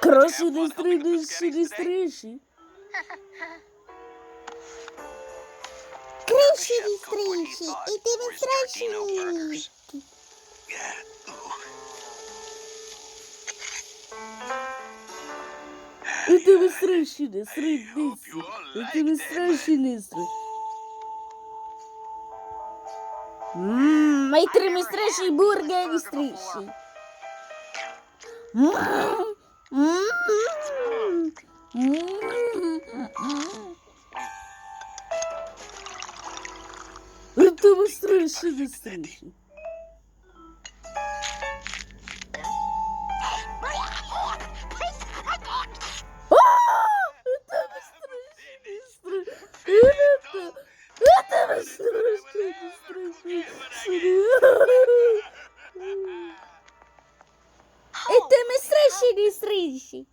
Краші не стрижі. Криші відстрижі, і ти відстрижі. І ти не стрижі, не стрижі. І ти не стрижі, не стрижі. Май три містриші бургері стрижі. Это быстрейший, быстрейший. Это быстрейший, быстрейший. Это быстрейший, быстрейший.